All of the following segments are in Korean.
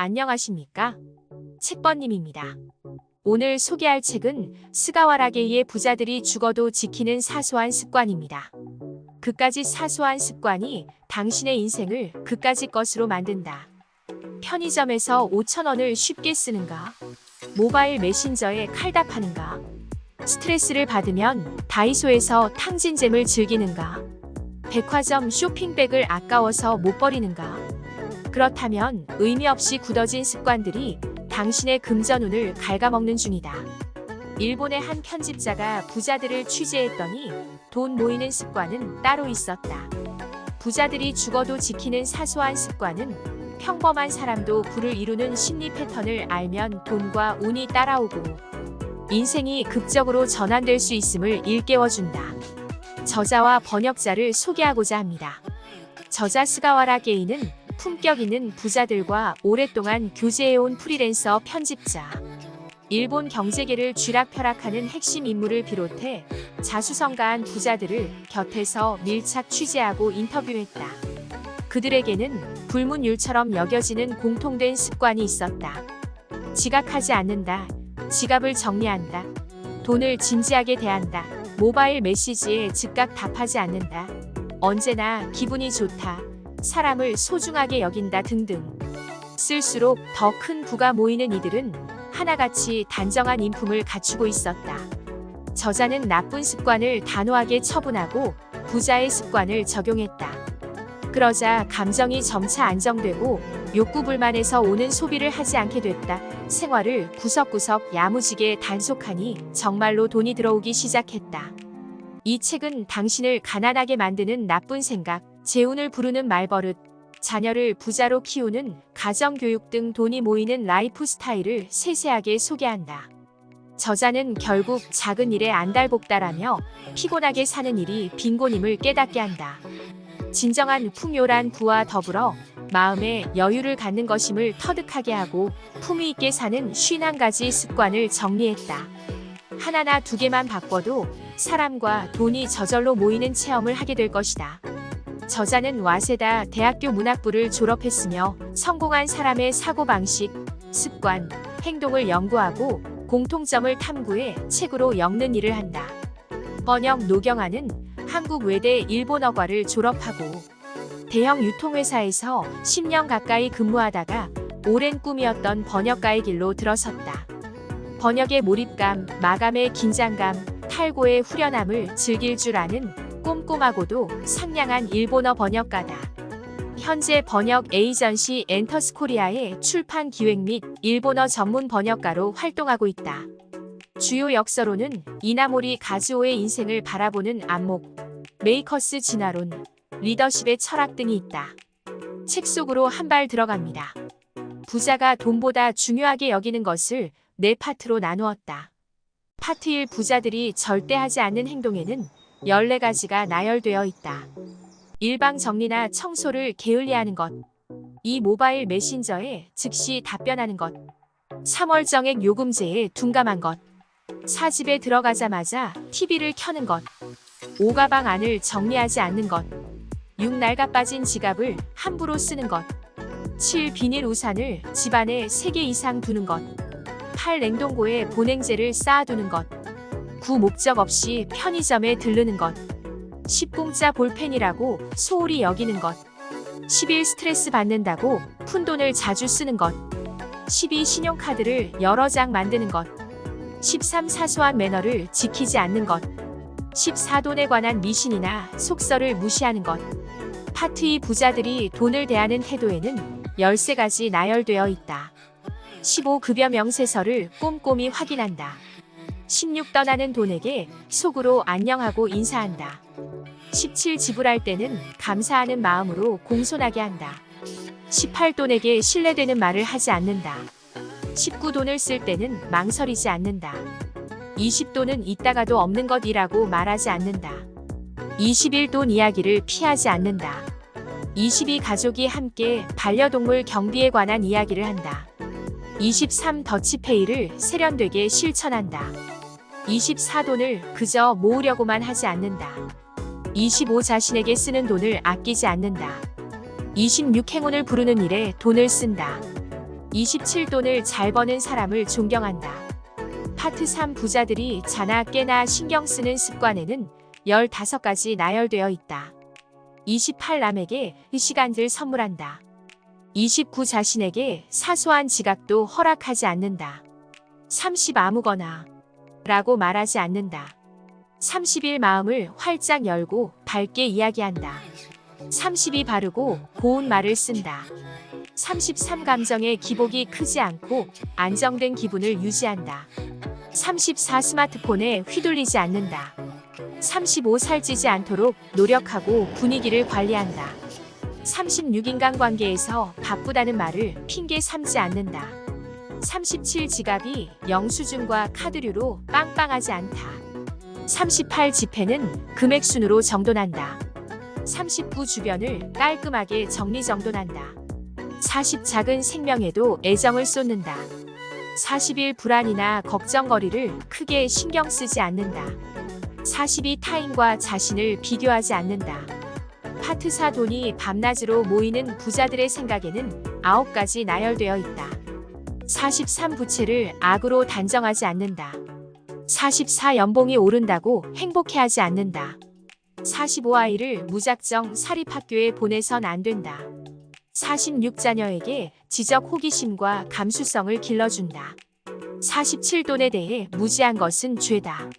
안녕하십니까? 책번님입니다. 오늘 소개할 책은 스가와라 게이의 부자들이 죽어도 지키는 사소한 습관입니다. 그까짓 사소한 습관이 당신의 인생을 그까짓 것으로 만든다. 편의점에서 5,000원을 쉽게 쓰는가? 모바일 메신저에 칼답하는가? 스트레스를 받으면 다이소에서 탕진잼을 즐기는가? 백화점 쇼핑백을 아까워서 못 버리는가? 그렇다면 의미 없이 굳어진 습관들이 당신의 금전운을 갉아먹는 중이다. 일본의 한 편집자가 부자들을 취재했더니 돈 모이는 습관은 따로 있었다. 부자들이 죽어도 지키는 사소한 습관은 평범한 사람도 부를 이루는 심리 패턴을 알면 돈과 운이 따라오고 인생이 극적으로 전환될 수 있음을 일깨워준다. 저자와 번역자를 소개하고자 합니다. 저자 스가와라 게이는 품격 있는 부자들과 오랫동안 교제해온 프리랜서 편집자. 일본 경제계를 쥐락펴락하는 핵심 인물을 비롯해 자수성가한 부자들을 곁에서 밀착 취재하고 인터뷰했다. 그들에게는 불문율처럼 여겨지는 공통된 습관이 있었다. 지각하지 않는다. 지갑을 정리한다. 돈을 진지하게 대한다. 모바일 메시지에 즉각 답하지 않는다. 언제나 기분이 좋다. 사람을 소중하게 여긴다 등등. 쓸수록 더 큰 부가 모이는 이들은 하나같이 단정한 인품을 갖추고 있었다. 저자는 나쁜 습관을 단호하게 처분하고 부자의 습관을 적용했다. 그러자 감정이 점차 안정되고 욕구불만에서 오는 소비를 하지 않게 됐다. 생활을 구석구석 야무지게 단속하니 정말로 돈이 들어오기 시작했다. 이 책은 당신을 가난하게 만드는 나쁜 생각, 재운을 부르는 말버릇, 자녀를 부자로 키우는 가정교육 등 돈이 모이는 라이프 스타일을 세세하게 소개한다. 저자는 결국 작은 일에 안달복달하며 피곤하게 사는 일이 빈곤임을 깨닫게 한다. 진정한 풍요란 부와 더불어 마음의 여유를 갖는 것임을 터득하게 하고 품위 있게 사는 51가지 습관을 정리했다. 하나나 두 개만 바꿔도 사람과 돈이 저절로 모이는 체험을 하게 될 것이다. 저자는 와세다 대학교 문학부를 졸업했으며 성공한 사람의 사고방식, 습관, 행동을 연구하고 공통점을 탐구해 책으로 엮는 일을 한다. 번역 노경아는 한국 외대 일본어과를 졸업하고 대형 유통회사에서 10년 가까이 근무하다가 오랜 꿈이었던 번역가의 길로 들어섰다. 번역의 몰입감, 마감의 긴장감, 탈고의 후련함을 즐길 줄 아는 꼼꼼하고도 상냥한 일본어 번역가다. 현재 번역 에이전시 엔터스코리아의 출판 기획 및 일본어 전문 번역가로 활동하고 있다. 주요 역서로는 이나모리 가즈오의 인생을 바라보는 안목, 메이커스 진화론, 리더십의 철학 등이 있다. 책 속으로 한 발 들어갑니다. 부자가 돈보다 중요하게 여기는 것을 4파트로 나누었다. 파트 1 부자들이 절대 하지 않는 행동에는 14가지가 나열되어 있다. 일방 정리나 청소를 게을리하는 것. 2 모바일 메신저에 즉시 답변하는 것. 3월 정액 요금제에 둔감한 것. 4 집에 들어가자마자 TV를 켜는 것. 5 가방 안을 정리하지 않는 것. 6 낡아빠진 지갑을 함부로 쓰는 것. 7 비닐 우산을 집안에 3개 이상 두는 것. 8 냉동고에 보냉제를 쌓아두는 것. 9 목적 없이 편의점에 들르는 것. 10 공짜 볼펜이라고 소홀히 여기는 것. 11 스트레스 받는다고 푼돈을 자주 쓰는 것. 12 신용카드를 여러 장 만드는 것. 13 사소한 매너를 지키지 않는 것. 14 돈에 관한 미신이나 속설을 무시하는 것. 파트 2 부자들이 돈을 대하는 태도에는 13가지 나열되어 있다. 15 급여 명세서를 꼼꼼히 확인한다. 16 떠나는 돈에게 속으로 안녕하고 인사한다. 17 지불할 때는 감사하는 마음으로 공손하게 한다. 18 돈에게 신뢰되는 말을 하지 않는다. 19 돈을 쓸 때는 망설이지 않는다. 20 돈은 있다가도 없는 것이라고 말하지 않는다. 21 돈 이야기를 피하지 않는다. 22 가족이 함께 반려동물 경비에 관한 이야기를 한다. 23 더치페이를 세련되게 실천한다. 24 돈을 그저 모으려고만 하지 않는다. 25 자신에게 쓰는 돈을 아끼지 않는다. 26 행운을 부르는 일에 돈을 쓴다. 27돈을 잘 버는 사람을 존경한다. 파트 3 부자들이 자나 깨나 신경 쓰는 습관에는 15가지 나열되어 있다. 28 남에게 시간을 선물한다. 29 자신에게 사소한 지각도 허락하지 않는다. 30 아무거나 라고 말하지 않는다. 31 마음을 활짝 열고 밝게 이야기한다. 32 바르고 고운 말을 쓴다. 33 감정의 기복이 크지 않고 안정된 기분을 유지한다. 34 스마트폰에 휘둘리지 않는다. 35 살찌지 않도록 노력하고 분위기를 관리한다. 36 인간관계에서 바쁘다는 말을 핑계 삼지 않는다. 37 지갑이 영수증과 카드류로 빵빵하지 않다. 38 지폐는 금액순으로 정돈한다. 39 주변을 깔끔하게 정리정돈한다. 40 작은 생명에도 애정을 쏟는다. 41 불안이나 걱정거리를 크게 신경 쓰지 않는다. 42 타인과 자신을 비교하지 않는다. 파트 4 돈이 밤낮으로 모이는 부자들의 생각에는 9가지 나열되어 있다. 43 부채를 악으로 단정하지 않는다. 44 연봉이 오른다고 행복해하지 않는다. 45 아이를 무작정 사립학교에 보내선 안 된다. 46 자녀에게 지적 호기심과 감수성을 길러준다. 47 돈에 대해 무지한 것은 죄다.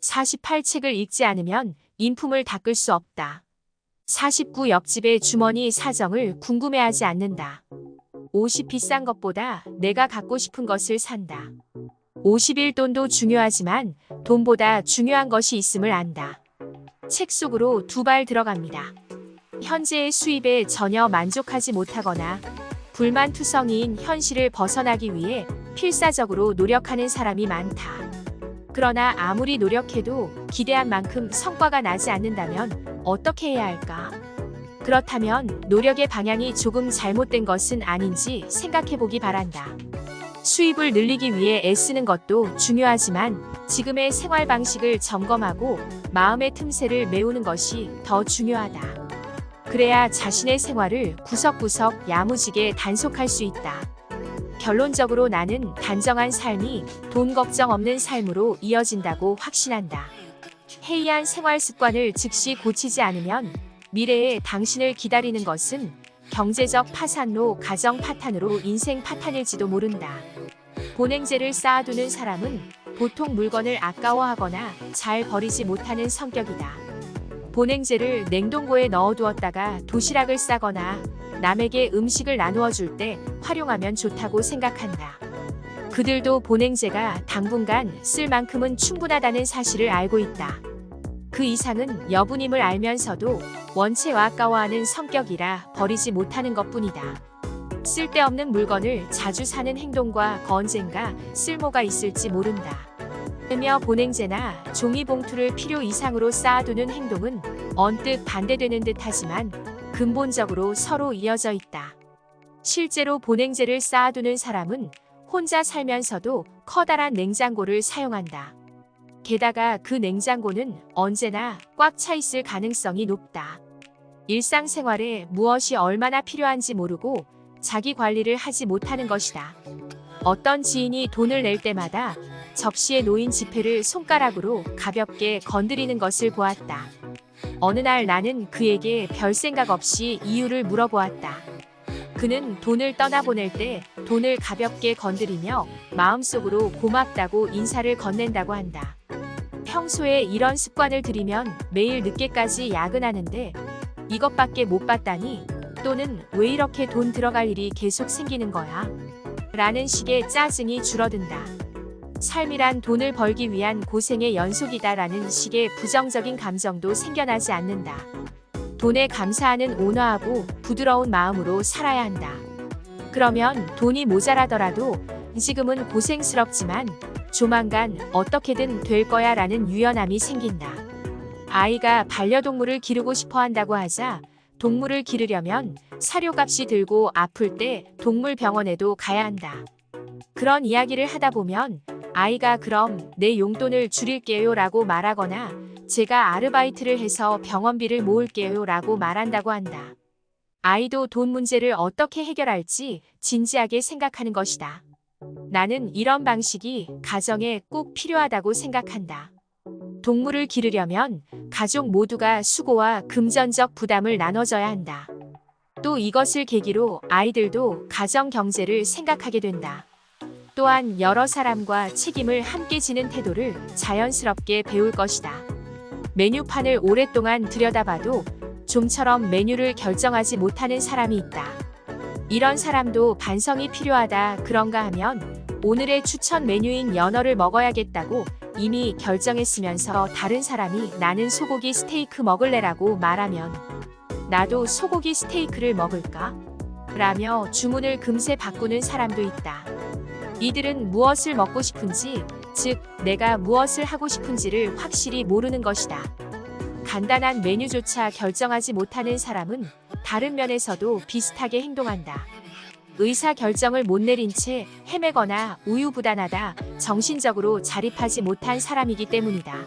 48 책을 읽지 않으면 인품을 닦을 수 없다. 49 옆집의 주머니 사정을 궁금해하지 않는다. 50 비싼 것보다 내가 갖고 싶은 것을 산다. 51 돈도 중요하지만 돈보다 중요한 것이 있음을 안다. 책 속으로 2발 들어갑니다. 현재의 수입에 전혀 만족하지 못하거나 불만투성이인 현실을 벗어나기 위해 필사적으로 노력하는 사람이 많다. 그러나 아무리 노력해도 기대한 만큼 성과가 나지 않는다면 어떻게 해야 할까? 그렇다면 노력의 방향이 조금 잘못된 것은 아닌지 생각해보기 바란다. 수입을 늘리기 위해 애쓰는 것도 중요하지만 지금의 생활 방식을 점검하고 마음의 틈새를 메우는 것이 더 중요하다. 그래야 자신의 생활을 구석구석 야무지게 단속할 수 있다. 결론적으로 나는 단정한 삶이 돈 걱정 없는 삶으로 이어진다고 확신한다. 해이한 생활 습관을 즉시 고치지 않으면 미래에 당신을 기다리는 것은 경제적 파산로, 가정 파탄으로 인생 파탄일지도 모른다. 본행제를 쌓아두는 사람은 보통 물건을 아까워하거나 잘 버리지 못하는 성격이다. 본행제를 냉동고에 넣어두었다가 도시락을 싸거나 남에게 음식을 나누어 줄 때 활용하면 좋다고 생각한다. 그들도 본행제가 당분간 쓸 만큼은 충분하다는 사실을 알고 있다. 그 이상은 여분임을 알면서도 원체 아까워하는 성격이라 버리지 못하는 것뿐이다. 쓸데없는 물건을 자주 사는 행동과 언젠가 쓸모가 있을지 모른다. 으며 본행제나 종이봉투를 필요 이상으로 쌓아두는 행동은 언뜻 반대되는 듯하지만 근본적으로 서로 이어져 있다. 실제로 본행제를 쌓아두는 사람은 혼자 살면서도 커다란 냉장고를 사용한다. 게다가 그 냉장고는 언제나 꽉 차 있을 가능성이 높다. 일상생활에 무엇이 얼마나 필요한지 모르고 자기 관리를 하지 못하는 것이다. 어떤 지인이 돈을 낼 때마다 접시에 놓인 지폐를 손가락으로 가볍게 건드리는 것을 보았다. 어느 날 나는 그에게 별 생각 없이 이유를 물어보았다. 그는 돈을 떠나보낼 때 돈을 가볍게 건드리며 마음속으로 고맙다고 인사를 건넨다고 한다. 평소에 이런 습관을 들이면 매일 늦게까지 야근하는데 이것밖에 못 봤다니, 또는 왜 이렇게 돈 들어갈 일이 계속 생기는 거야? 라는 식의 짜증이 줄어든다. 삶이란 돈을 벌기 위한 고생의 연속이다라는 식의 부정적인 감정도 생겨나지 않는다. 돈에 감사하는 온화하고 부드러운 마음으로 살아야 한다. 그러면 돈이 모자라더라도 지금은 고생스럽지만 조만간 어떻게든 될 거야 라는 유연함이 생긴다. 아이가 반려동물을 기르고 싶어 한다고 하자 동물을 기르려면 사료값이 들고 아플 때 동물병원에도 가야 한다. 그런 이야기를 하다 보면 아이가 그럼 내 용돈을 줄일게요 라고 말하거나 제가 아르바이트를 해서 병원비를 모을게요 라고 말한다고 한다. 아이도 돈 문제를 어떻게 해결할지 진지하게 생각하는 것이다. 나는 이런 방식이 가정에 꼭 필요하다고 생각한다. 동물을 기르려면 가족 모두가 수고와 금전적 부담을 나눠줘야 한다. 또 이것을 계기로 아이들도 가정 경제를 생각하게 된다. 또한 여러 사람과 책임을 함께 지는 태도를 자연스럽게 배울 것이다. 메뉴판을 오랫동안 들여다봐도 좀처럼 메뉴를 결정하지 못하는 사람이 있다. 이런 사람도 반성이 필요하다. 그런가 하면 오늘의 추천 메뉴인 연어를 먹어야겠다고 이미 결정했으면서 다른 사람이 나는 소고기 스테이크 먹을래라고 말하면 나도 소고기 스테이크를 먹을까? 라며 주문을 금세 바꾸는 사람도 있다. 이들은 무엇을 먹고 싶은지, 즉 내가 무엇을 하고 싶은지를 확실히 모르는 것이다. 간단한 메뉴조차 결정하지 못하는 사람은 다른 면에서도 비슷하게 행동한다. 의사 결정을 못 내린 채 헤매거나 우유부단하다, 정신적으로 자립하지 못한 사람이기 때문이다.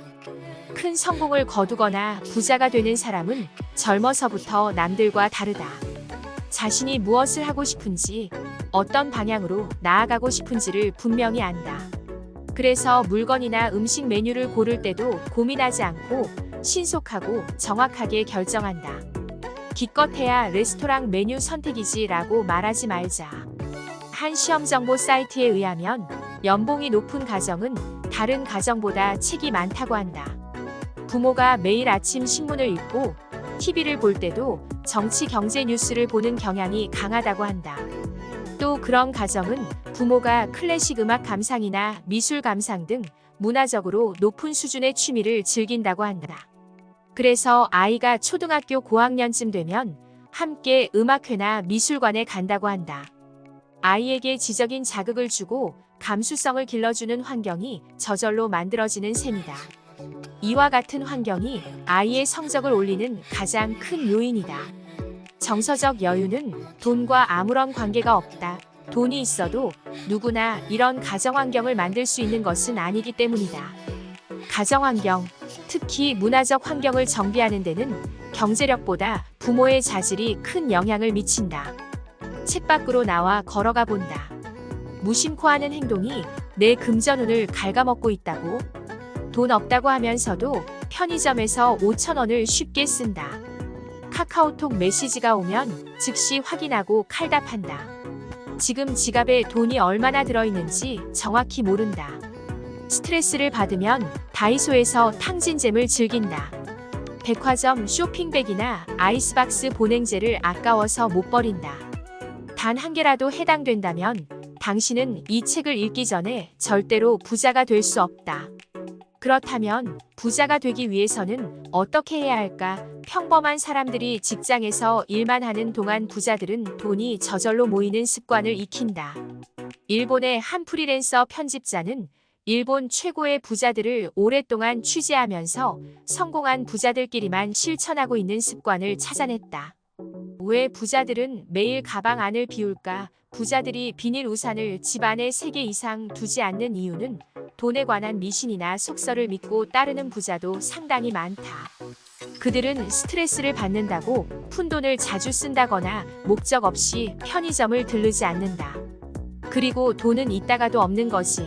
큰 성공을 거두거나 부자가 되는 사람은 젊어서부터 남들과 다르다. 자신이 무엇을 하고 싶은지, 어떤 방향으로 나아가고 싶은지를 분명히 안다. 그래서 물건이나 음식 메뉴를 고를 때도 고민하지 않고 신속하고 정확하게 결정한다. 기껏해야 레스토랑 메뉴 선택이지라고 말하지 말자. 한 시험 정보 사이트에 의하면 연봉이 높은 가정은 다른 가정보다 책이 많다고 한다. 부모가 매일 아침 신문을 읽고 TV를 볼 때도 정치 경제 뉴스를 보는 경향이 강하다고 한다. 또 그런 가정은 부모가 클래식 음악 감상이나 미술 감상 등 문화적으로 높은 수준의 취미를 즐긴다고 한다. 그래서 아이가 초등학교 고학년쯤 되면 함께 음악회나 미술관에 간다고 한다. 아이에게 지적인 자극을 주고 감수성을 길러주는 환경이 저절로 만들어지는 셈이다. 이와 같은 환경이 아이의 성적을 올리는 가장 큰 요인이다. 정서적 여유는 돈과 아무런 관계가 없다. 돈이 있어도 누구나 이런 가정 환경을 만들 수 있는 것은 아니기 때문이다. 가정 환경, 특히 문화적 환경을 정비하는 데는 경제력보다 부모의 자질이 큰 영향을 미친다. 책 밖으로 나와 걸어가 본다. 무심코 하는 행동이 내 금전운을 갉아먹고 있다고? 돈 없다고 하면서도 편의점에서 5,000원을 쉽게 쓴다. 카카오톡 메시지가 오면 즉시 확인하고 칼답한다. 지금 지갑에 돈이 얼마나 들어있는지 정확히 모른다. 스트레스를 받으면 다이소에서 탕진잼을 즐긴다. 백화점 쇼핑백이나 아이스박스 보냉제를 아까워서 못 버린다. 단 한 개라도 해당된다면 당신은 이 책을 읽기 전에 절대로 부자가 될 수 없다. 그렇다면 부자가 되기 위해서는 어떻게 해야 할까? 평범한 사람들이 직장에서 일만 하는 동안 부자들은 돈이 저절로 모이는 습관을 익힌다. 일본의 한 프리랜서 편집자는 일본 최고의 부자들을 오랫동안 취재하면서 성공한 부자들끼리만 실천하고 있는 습관을 찾아냈다. 왜 부자들은 매일 가방 안을 비울까? 부자들이 비닐 우산을 집 안에 3개 이상 두지 않는 이유는 돈에 관한 미신이나 속설을 믿고 따르는 부자도 상당히 많다. 그들은 스트레스를 받는다고 푼돈을 자주 쓴다거나 목적 없이 편의점을 들르지 않는다. 그리고 돈은 있다가도 없는 거지.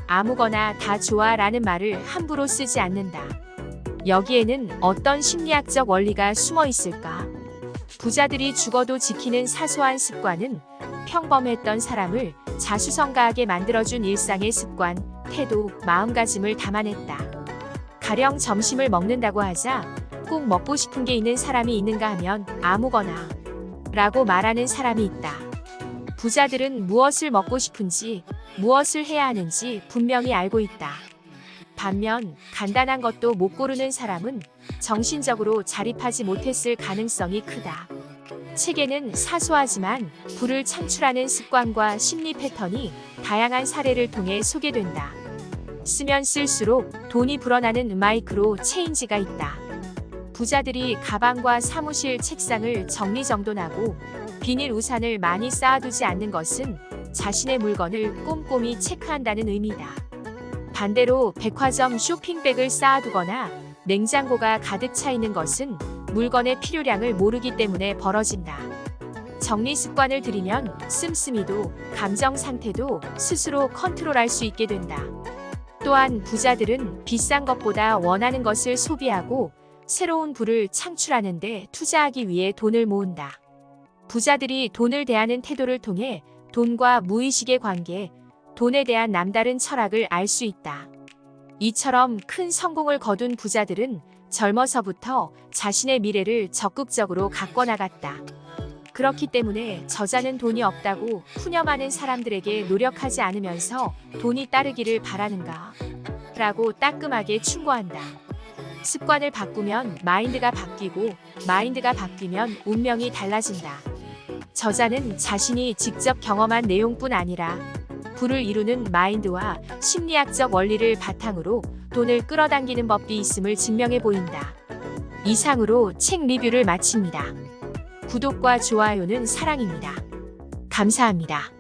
아무거나 다 좋아 라는 말을 함부로 쓰지 않는다. 여기에는 어떤 심리학적 원리가 숨어 있을까? 부자들이 죽어도 지키는 사소한 습관은 평범했던 사람을 자수성가하게 만들어준 일상의 습관, 태도, 마음가짐을 담아냈다. 가령 점심을 먹는다고 하자 꼭 먹고 싶은 게 있는 사람이 있는가 하면 아무거나 라고 말하는 사람이 있다. 부자들은 무엇을 먹고 싶은지, 무엇을 해야 하는지 분명히 알고 있다. 반면 간단한 것도 못 고르는 사람은 정신적으로 자립하지 못했을 가능성이 크다. 책에는 사소하지만 부를 창출하는 습관과 심리 패턴이 다양한 사례를 통해 소개된다. 쓰면 쓸수록 돈이 불어나는 마이크로 체인지가 있다. 부자들이 가방과 사무실 책상을 정리정돈하고 비닐 우산을 많이 쌓아두지 않는 것은 자신의 물건을 꼼꼼히 체크한다는 의미다. 반대로 백화점 쇼핑백을 쌓아두거나 냉장고가 가득 차 있는 것은 물건의 필요량을 모르기 때문에 벌어진다. 정리 습관을 들이면 씀씀이도 감정 상태도 스스로 컨트롤할 수 있게 된다. 또한 부자들은 비싼 것보다 원하는 것을 소비하고 새로운 부를 창출하는 데 투자하기 위해 돈을 모은다. 부자들이 돈을 대하는 태도를 통해 돈과 무의식의 관계, 돈에 대한 남다른 철학을 알 수 있다. 이처럼 큰 성공을 거둔 부자들은 젊어서부터 자신의 미래를 적극적으로 가꿔나갔다. 그렇기 때문에 저자는 돈이 없다고 푸념하는 사람들에게 노력하지 않으면서 돈이 따르기를 바라는가? 라고 따끔하게 충고한다. 습관을 바꾸면 마인드가 바뀌고 마인드가 바뀌면 운명이 달라진다. 저자는 자신이 직접 경험한 내용뿐 아니라 부를 이루는 마인드와 심리학적 원리를 바탕으로 돈을 끌어당기는 법이 있음을 증명해 보인다. 이상으로 책 리뷰를 마칩니다. 구독과 좋아요는 사랑입니다. 감사합니다.